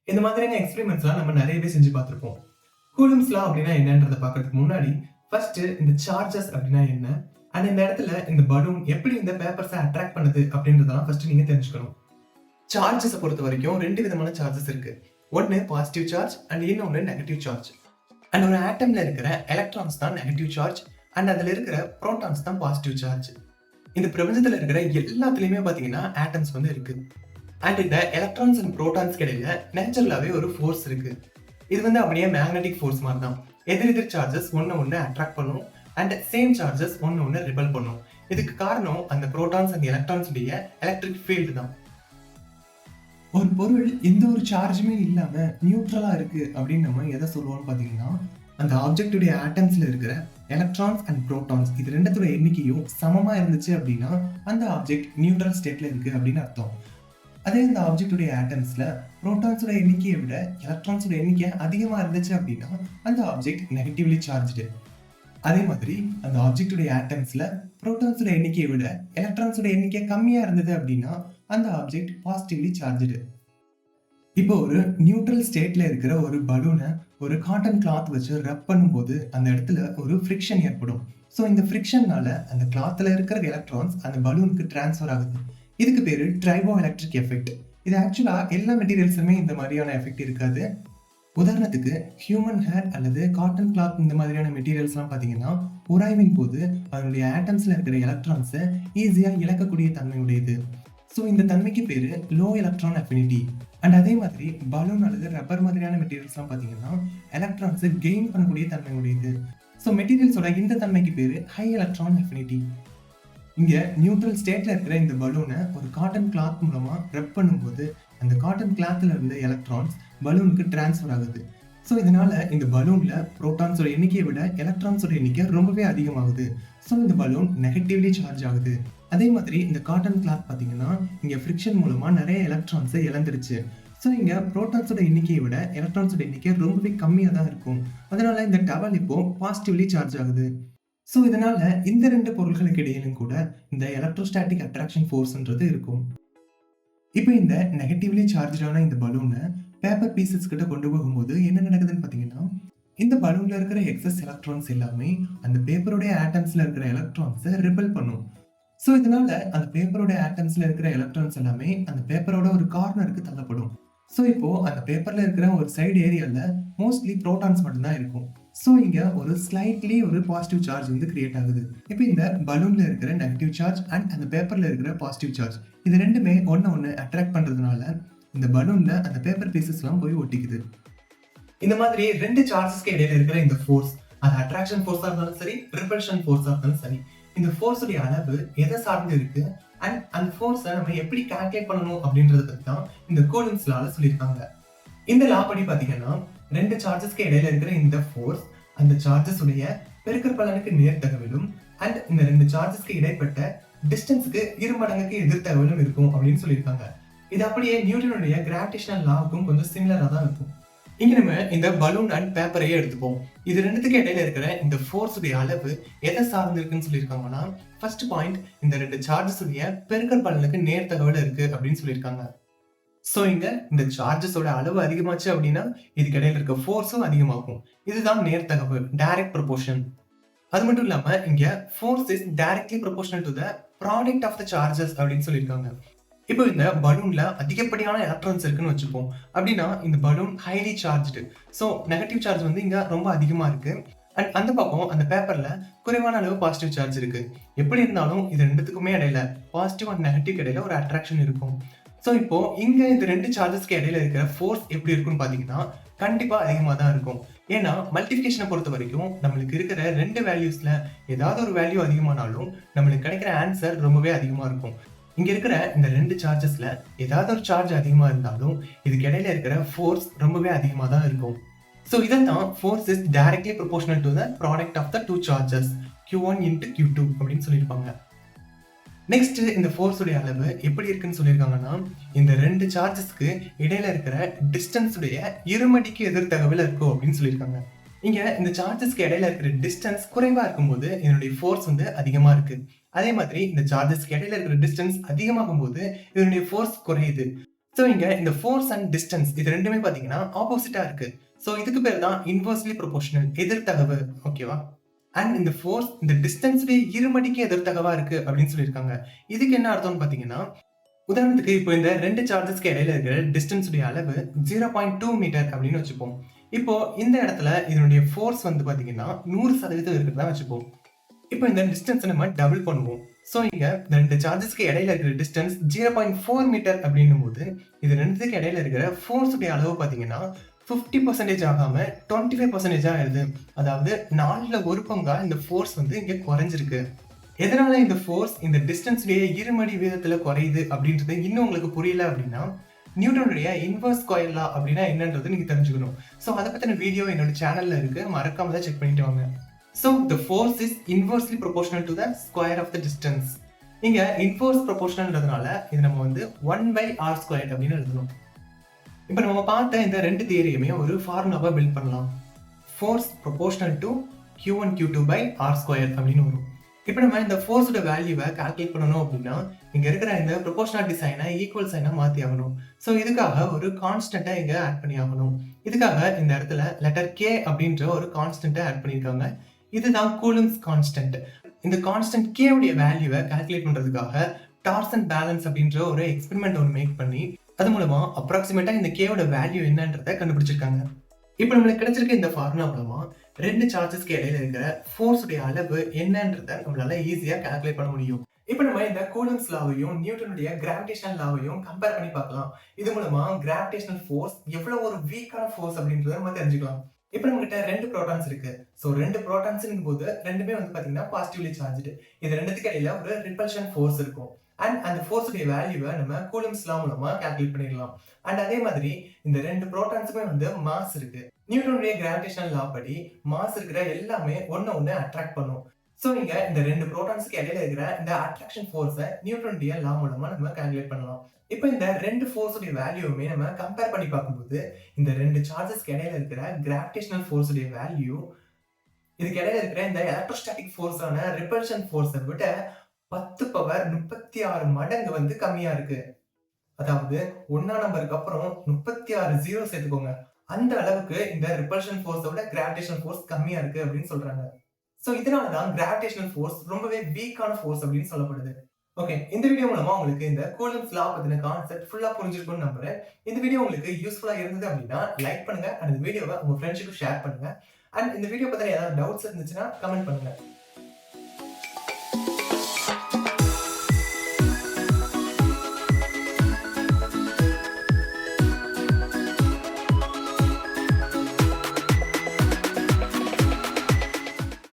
இந்த மாதிரியான எக்ஸ்பெரிமெண்ட்ஸ்லாம் நம்ம நிறையவே செஞ்சு பார்த்திருப்போம். கூலும்ஸ் லா அப்படின்னா என்னன்றதை பார்க்கறதுக்கு முன்னாடி ஃபர்ஸ்ட் இந்த சார்ஜஸ் அப்படின்னா என்ன, அண்ட் இந்த இடத்துல இந்த பலூன் எப்படி இந்த பேப்பர்ஸை அட்ராக்ட் பண்ணுது அப்படின்றதெல்லாம் ஃபர்ஸ்ட் நீங்க தெரிஞ்சுக்கணும். சார்ஜஸை பொறுத்த வரைக்கும் ரெண்டு விதமான சார்ஜஸ் இருக்கு. ஒன்னு பாசிட்டிவ் சார்ஜ் அண்ட் இன்னொன்னு நெகட்டிவ் சார்ஜ். அண்ட் ஒரு ஆட்டம்ல இருக்கிற எலக்ட்ரான்ஸ் தான் நெகட்டிவ் சார்ஜ் அண்ட் அதுல இருக்கிற புரோட்டான்ஸ் தான் பாசிட்டிவ் சார்ஜ். இந்த பிரபஞ்சத்துல இருக்கிற எல்லாத்துலயுமே பாத்தீங்கன்னா ஆட்டம்ஸ் வந்து இருக்கு. அண்ட் இந்த எலக்ட்ரான்ஸ் அண்ட் புரோட்டான்ஸ் இடையில நேச்சுரலாவே ஒரு ஃபோர்ஸ் இருக்கு. இது வந்து அப்படியே மேக்னெட்டிக் ஃபோர்ஸ் மாதிரி தான். எதிர் சார்ஜஸ் ஒன்னு அட்ராக்ட் பண்ணும் அண்ட் சேம் சார்ஜஸ் ஒன்னு ரிபல் பண்ணும். இதுக்கு காரணம் அந்த புரோட்டான்ஸ் அண்ட் எலக்ட்ரான்ஸ் உடைய எலக்ட்ரிக் ஃபீல்டு தான். ஒரு பொருள் எந்த ஒரு சார்ஜுமே இல்லாம நியூட்ரலா இருக்கு அப்படின்னு நம்ம எதை சொல்லுவோம்னு பாத்தீங்கன்னா, அந்த ஆப்ஜெக்டுடைய ஆட்டம்ஸ்ல இருக்கிற எலக்ட்ரான்ஸ் அண்ட் புரோட்டான்ஸ் இது ரெண்டத்தோட எண்ணிக்கையும் சமமா இருந்துச்சு அப்படின்னா அந்த ஆப்ஜெக்ட் நியூட்ரல் ஸ்டேட்ல இருக்கு அப்படின்னு அர்த்தம். அதே இந்த ஆப்ஜெக்டுடைய ஆட்டம்ஸ்ல புரோட்டான்ஸோட எண்ணிக்கையை விட எலக்ட்ரான்ஸோட எண்ணிக்கை அதிகமா இருந்துச்சு அப்படின்னா அந்த ஆப்ஜெக்ட் நெகட்டிவ்லி சார்ஜ்டு. அதே மாதிரி அந்த ஆப்ஜெக்டுடைய ஆட்டம்ஸ்ல புரோட்டான்ஸோட எண்ணிக்கையை விட எலக்ட்ரான்ஸோட எண்ணிக்கை கம்மியா இருந்தது அப்படின்னா அந்த ஆப்ஜெக்ட் பாசிட்டிவ்லி சார்ஜ்டு. இப்போ ஒரு நியூட்ரல் ஸ்டேட்ல இருக்கிற ஒரு பலூனை ஒரு காட்டன் கிளாத் வச்சு ரப் பண்ணும்போது அந்த இடத்துல ஒரு ஃப்ரிக்ஷன் ஏற்படும். ஸோ இந்த ஃப்ரிக்ஷன்னால அந்த கிளாத்ல இருக்கிற எலக்ட்ரான்ஸ் அந்த பலூனுக்கு டிரான்ஸ்ஃபர் ஆகுது. இதுக்கு பேரு ட்ரைபோ எலக்ட்ரிக் எஃபெக்ட். இது ஆக்சுவலா எல்லா மெட்டீரியல்ஸுமே இந்த மாதிரியான எஃபெக்ட் இருக்காது. உதாரணத்துக்கு ஹியூமன் ஹேர் அல்லது காட்டன் கிளாத் இந்த மாதிரியான மெட்டீரியல்ஸ்லாம் பார்த்தீங்கன்னா உராய்வின் போது அதனுடைய ஆட்டம்ஸ்ல இருக்கிற எலக்ட்ரான்ஸை ஈஸியா இழக்கக்கூடிய தன்மையுடையது. ஸோ இந்த தன்மைக்கு பேரு லோ எலக்ட்ரான் அஃபினிட்டி. அண்ட் அதே மாதிரி பலூன் அல்லது ரப்பர் மாதிரியான மெட்டீரியல்ஸ்லாம் பார்த்தீங்கன்னா எலக்ட்ரான்ஸை கெயின் பண்ணக்கூடிய தன்மை உடையது. ஸோ மெட்டீரியல்ஸோட இந்த தன்மைக்கு பேரு ஹை எலக்ட்ரான் அஃபினிட்டி. இங்க நியூட்ரல் ஸ்டேட்ல இருக்கிற இந்த பலூனை ஒரு காட்டன் கிளாத் மூலமா ரப் பண்ணும்போது அந்த காட்டன் கிளாத்ல இருந்த எலக்ட்ரான்ஸ் பலூனுக்கு டிரான்ஸ்ஃபர் ஆகுது. ஸோ இதனால இந்த பலூன்ல புரோட்டான்ஸோட எண்ணிக்கையை விட எலக்ட்ரான்ஸோட எண்ணிக்கை ரொம்பவே அதிகமாகுது. ஸோ இந்த பலூன் நெகட்டிவ்லி சார்ஜ் ஆகுது. அதே மாதிரி இந்த காட்டன் கிளாத் பார்த்தீங்கன்னா இங்க ஃப்ரிக்ஷன் மூலமா நிறைய எலக்ட்ரான்ஸை இழந்துருச்சு. ஸோ இங்க புரோட்டான்ஸோட எண்ணிக்கையை விட எலக்ட்ரான்ஸோட எண்ணிக்கை ரொம்பவே கம்மியாக தான் இருக்கும். அதனால இந்த டவல் இப்போ பாசிட்டிவ்லி சார்ஜ் ஆகுது. ஸோ இதனால இந்த ரெண்டு பொருட்களுக்கு இடையிலும் கூட இந்த எலக்ட்ரோஸ்டாட்டிக் அட்ராக்ஷன் ஃபோர்ஸ்ன்றது இருக்கும். இப்போ இந்த நெகட்டிவ்லி சார்ஜான இந்த பலூனை பேப்பர் பீசஸ் கிட்ட கொண்டு போகும்போது என்ன நடக்குதுன்னு பார்த்தீங்கன்னா, இந்த பலூன்ல இருக்கிற எக்ஸஸ் எலக்ட்ரான்ஸ் எல்லாமே அந்த பேப்பருடைய ஆட்டம்ஸ்ல இருக்கிற எலக்ட்ரான்ஸை ரிபல் பண்ணும். ஸோ இதனால அந்த பேப்பரோட ஆட்டம்ஸ்ல இருக்கிற எலக்ட்ரான்ஸ் எல்லாமே அந்த பேப்பரோட ஒரு கார்னருக்கு தள்ளப்படும். ஸோ இப்போ அந்த பேப்பர்ல இருக்கிற ஒரு சைடு ஏரியால மோஸ்ட்லி புரோட்டான்ஸ் மட்டும்தான் இருக்கும். ஸோ இங்க ஒரு ஸ்லைட்லி ஒரு பாசிட்டிவ் சார்ஜ் வந்து கிரியேட் ஆகுது. இப்போ இந்த பலூன்ல இருக்கிற நெகட்டிவ் சார்ஜ் அண்ட் அந்த பேப்பர்ல இருக்கிற பாசிட்டிவ் சார்ஜ் இது ரெண்டுமே ஒன்னு அட்ராக்ட் பண்றதுனால இந்த பலூன்ல அந்த பேப்பர் பீசஸ் எல்லாம் போய் ஒட்டிக்குது. இந்த மாதிரி ரெண்டு சார்ஜஸ்க்கு இடையில இருக்கிற இந்த ஃபோர்ஸ், அது அட்ராக்ஷன் ஃபோர்ஸா இருந்தாலும் சரி, ரிபல்ஷன் ஃபோர்ஸா இருந்தாலும் சரி, இந்த ஃபோர்ஸுடைய அளவு எதை சார்ந்து இருக்கு அண்ட் அந்த ஃபோர்ஸை நம்ம எப்படி கால்குலேட் பண்ணணும் அப்படின்றத பத்தி தான் இந்த கூலம்ஸ் லால சொல்லியிருக்காங்க. இந்த லா படி பாத்தீங்கன்னா ரெண்டு சார்ஜஸ்க்கு இடையில இருக்கிற இந்த ஃபோர்ஸ் அந்த சார்ஜஸ் உடைய பெருக்கற்பலனுக்கு நேர்த்தகவிலும் அண்ட் இந்த ரெண்டு சார்ஜஸ்க்கு இடைப்பட்ட டிஸ்டன்ஸ்க்கு இருமடங்குக்கு எதிர்த்தகவிலும் இருக்கும் அப்படின்னு சொல்லியிருக்காங்க. இது அப்படியே நியூட்டனுடைய கிராவிடேஷனல் லாவுக்கும் கொஞ்சம் சிமிலரா தான் இருக்கும். இங்க நம்ம இந்த பலூன் அண்ட் பேப்பரையே எடுத்துப்போம். இது ரெண்டுத்துக்கு இடையில இருக்கிற இந்த ஃபோர்ஸ் உடைய அளவு எதை சார்ந்து இருக்குன்னு சொல்லியிருக்காங்கன்னா, ஃபர்ஸ்ட் பாயிண்ட் இந்த ரெண்டு சார்ஜஸ் உடைய பெருக்கற்பலனுக்கு நேர்த்தகவில் இருக்கு அப்படின்னு சொல்லியிருக்காங்க. ஸோ இங்க இந்த சார்ஜஸோட அளவு அதிகமாச்சு அப்படின்னா இதுக்கு இடையில இருக்க ஃபோர்ஸும் அதிகமாகும். இதுதான் நேர்த்தகவு, டைரக்ட் ப்ரொபோர்ஷன். அது மட்டும் இல்லாம இங்க force is directly proportional to the product of the charges அப்படின்னு சொல்லியிருக்காங்க. இப்போ இந்த பலூன்ல அதிகப்படியான எலக்ட்ரான்ஸ் இருக்குன்னு வச்சுப்போம். அப்படின்னா இந்த balloon highly charged. So negative charge வந்து இங்க ரொம்ப அதிகமா இருக்கு. அண்ட் அந்த பக்கம் அந்த பேப்பர்ல குறைவான அளவு பாசிட்டிவ் சார்ஜ் இருக்கு. எப்படி இருந்தாலும் இது ரெண்டுத்துக்குமே இடையில பாசிட்டிவ் அண்ட் நெகட்டிவ் இடையில ஒரு அட்ராக்ஷன் இருக்கும். ஸோ இப்போ இங்க இந்த ரெண்டு சார்ஜஸ்க்கு இடையில இருக்கிற ஃபோர்ஸ் எப்படி இருக்குன்னு பாத்தீங்கன்னா கண்டிப்பா அதிகமாக தான் இருக்கும். ஏன்னா மல்டிபிகேஷனை பொறுத்த வரைக்கும் நம்மளுக்கு இருக்கிற ரெண்டு வேல்யூஸ்ல ஏதாவது ஒரு வேல்யூ அதிகமானாலும் நம்மளுக்கு கிடைக்கிற ஆன்சர் ரொம்பவே அதிகமா இருக்கும். இங்க இருக்கிற இந்த ரெண்டு சார்ஜஸ்ல ஏதாவது ஒரு சார்ஜ் அதிகமா இருந்தாலும் இதுக்கு இடையில இருக்கிற ஃபோர்ஸ் ரொம்பவே அதிகமா தான் இருக்கும். ஸோ இதான் force is directly proportional to the product of the two charges Q1 into Q2 அப்படின்னு சொல்லியிருப்பாங்க. நெக்ஸ்ட் இந்த ஃபோர்ஸ் உடைய அளவு எப்படி இருக்குன்னு சொல்லியிருக்காங்கன்னா, இந்த ரெண்டு சார்ஜஸ்க்கு இடையில இருக்கிற டிஸ்டன்ஸ் உடைய இருமடிக்கு எதிர்த்தகவில் இருக்கும் அப்படின்னு சொல்லியிருக்காங்க. இங்க இந்த சார்ஜஸ்க்கு இடையில இருக்கிற டிஸ்டன்ஸ் குறைவா இருக்கும்போது இதனுடைய ஃபோர்ஸ் வந்து அதிகமா இருக்கு. அதே மாதிரி இந்த சார்ஜஸ்க்கு இடையில இருக்கிற டிஸ்டன்ஸ் அதிகமாகும் போது இதனுடைய ஃபோர்ஸ் குறையுது. ஸோ இங்க இந்த ஃபோர்ஸ் அண்ட் டிஸ்டன்ஸ் இது ரெண்டுமே பாத்தீங்கன்னா ஆப்போசிட்டா இருக்கு. ஸோ இதுக்கு பேர் தான் இன்வெர்ஸ்லி ப்ரொபோர்ஷனல், எதிர்த்தகவு. ஓகேவா? அண்ட் இந்த ஃபோர்ஸ் இந்த டிஸ்டன்ஸ்லயே இருமடிக்கு எதிர்த்தகவா இருக்கு அப்படின்னு சொல்லியிருக்காங்க. இதுக்கு என்ன அர்த்தம்னு பாத்தீங்கன்னா, உதாரணத்துக்கு இப்போ இந்த ரெண்டு சார்ஜஸ்க்கு இடையில இருக்கிற டிஸ்டன்ஸ் உடைய அளவு 0.2 மீட்டர் அப்படின்னு வச்சுப்போம். இப்போ இந்த இடத்துல இதனுடைய ஃபோர்ஸ் வந்து பாத்தீங்கன்னா 100% இருக்கிறதா வச்சுப்போம். இப்போ இந்த டிஸ்டன்ஸ் நம்ம டபுள் பண்ணுவோம். ஸோ இங்க இந்த ரெண்டு சார்ஜஸ்க்கு இடையில இருக்கிற டிஸ்டன்ஸ் 0.4 மீட்டர் அப்படின்னும் போது இது ரெண்டுத்துக்கு இடையில இருக்கிற ஃபோர்ஸ் உடைய அளவு பாத்தீங்கன்னா 50% ஆகாம 25% ஆயிருது. அதாவது 4ல ஒரு பங்கா இந்த ஃபோர்ஸ் வந்து இங்க குறைஞ்சிருக்கு. எதனால இந்த ஃபோர்ஸ் இந்த டிஸ்டன்ஸ் உடைய இருமடி வீதத்துல குறையுது அப்படின்றது இன்னும் உங்களுக்கு புரியல அப்படின்னா, நியூட்டனுடைய இன்வெர்ஸ் ஸ்கொயர் லா அப்படின்னா என்னன்றது நீங்க தெரிஞ்சுக்கணும். ஸோ அதை பத்தின வீடியோ என்னோட சேனல்ல இருக்கு, மறக்காம தான் செக் பண்ணிட்டு வாங்க. So the force is inversely proportional to the square of the distance. இங்க inverse proportionalன்றதுனால இது நம்ம வந்து 1/r squared அப்படின்னு எழுதணும். இப்போ நம்ம பார்த்த இந்த ரெண்டு தியரியுமே ஒரு ஃபார்முலாவா பில்ட் பண்ணலாம். Force proportional to Q1 Q2 by r squared அப்படின்னு வரும். இப்போ நம்ம இந்த ஃபோர்ஸோட வேல்யூவை கால்குலேட் பண்ணணும் அப்படின்னா இங்க இருக்கிற இந்த ப்ரொபோர்ஷனாலிட்டி சைனை ஈக்குவல் சைனா மாத்தி ஆகணும். ஸோ இதுக்காக ஒரு கான்ஸ்டன்ட்டை இங்க ஆட் பண்ணி ஆகணும். இதுக்காக இந்த இடத்துல லெட்டர் K அப்படின்ற ஒரு கான்ஸ்டன்ட்டை ஆட் பண்ணியிருக்காங்க. இதுதான் கூலம்ஸ் கான்ஸ்டன்ட். இந்த கான்ஸ்டன்ட் K உடைய வேல்யூவை கால்குலேட் பண்றதுக்காக டார்சன் பேலன்ஸ் அப்படின்ற ஒரு எக்ஸ்பெரிமெண்ட் ஒன்று மேக் பண்ணி அது மூலமா அப்ராக்சிமேட்டா இந்த K ஓட வேல்யூ என்னன்றதை கண்டுபிடிச்சிருக்காங்க. இப்போ நம்மளுக்கு கிடைச்சிருக்க இந்த ஃபார்முலா மூலமா ரெண்டு சார்ஜஸ்க்கு இடையில இருக்கிற ஃபோர்ஸ் உடைய அளவு என்னன்றதை நம்மளால ஈஸியா கால்குலேட் பண்ண முடியும். இப்போ நம்ம இந்த கூலம்ஸ் லாவையும் நியூட்டனுடைய கிராவிடேஷனல் லாவையும் கம்பேர் பண்ணி பார்க்கலாம். இது மூலமா கிராவிடேஷனல் ஃபோர்ஸ் எவ்வளவு ஒரு வீக்கான ஃபோர்ஸ் அப்படின்றத நம்ம தெரிஞ்சுக்கலாம். இப்போ நம்ம கிட்ட ரெண்டு ப்ரோட்டான்ஸ் இருக்கு. ஸோ ரெண்டு ப்ரோட்டான்ஸ்ங்கும் போது ரெண்டுமே வந்து பாத்தீங்கன்னா பாசிட்டிவ்லி சார்ஜ்டு. இது ரெண்டுத்துக்கு இடையில ஒரு ரிப்பல்ஷன் ஃபோர்ஸ் இருக்கும். அண்ட் அந்த ஃபோர்ஸ் உடைய வேல்யூவை நம்ம கூலம்ஸ் லா மூலமா கால்குலேட் பண்ணிடலாம். அண்ட் அதே மாதிரி இந்த ரெண்டு ப்ரோட்டான்ஸுமே வந்து மாஸ் இருக்கு. நியூட்டனுடைய கிராவிடேஷனல் லா படி மாஸ் இருக்கிற எல்லாமே ஒன்னு அட்ராக்ட் பண்ணும். ஸோ இங்க இந்த ரெண்டு ப்ரோட்டான்ஸ்க்கு இடையில இருக்கிற இந்த அட்ராக்ஷன் ஃபோர்ஸை நியூட்டனுடைய லா மூலமா நம்ம கால்குலேட் பண்ணலாம். இப்போ இந்த ரெண்டு ஃபோர்ஸ் உடைய வேல்யூவுமே நம்ம கம்பேர் பண்ணி பார்க்கும்போது இந்த ரெண்டு சார்ஜஸ்க்கு இடையில இருக்கிற கிராவிடேஷனல் ஃபோர்ஸ் உடைய வேல்யூ இதுக்கு இடையில இருக்கிற இந்த எலக்ட்ரோஸ்டாட்டிக் ஃபோர்ஸான ரிப்பல்ஷன் ஃபோர்ஸை விட 10 பவர் 36 மடங்கு வந்து கம்மியா இருக்கு. அதாவது 1ஆம் நம்பருக்கு அப்புறம் 36 ஜீரோ சேர்த்துக்கோங்க. அந்த அளவுக்கு இந்த ரிப்பல்ஷன் ஃபோர்ஸோட கிராவிடேஷனல் ஃபோர்ஸ் கம்மியா இருக்கு அப்படின்னு சொல்றாங்க. சோ இதனால தான் கிராவிடேஷனல் ஃபோர்ஸ் ரொம்பவே வீக்கான ஃபோர்ஸ் அப்படின்னு சொல்லப்படுது. ஓகே, இந்த வீடியோ மூலமா உங்களுக்கு இந்த கூலம்ஸ் லா பத்தின கான்செப்ட் ஃபுல்லா புரிஞ்சிருக்கும்னு நம்புறேன். இந்த வீடியோ உங்களுக்கு யூஸ்ஃபுல்லா இருந்தது அப்படின்னா லைக் பண்ணுங்க, அண்ட் இந்த வீடியோவை உங்க ஃப்ரெண்ட்ஸுக்கு ஷேர் பண்ணுங்க. அண்ட் இந்த வீடியோ பத்தின ஏதாவது டவுட்ஸ் இருந்துச்சுன்னா கமெண்ட் பண்ணுங்க.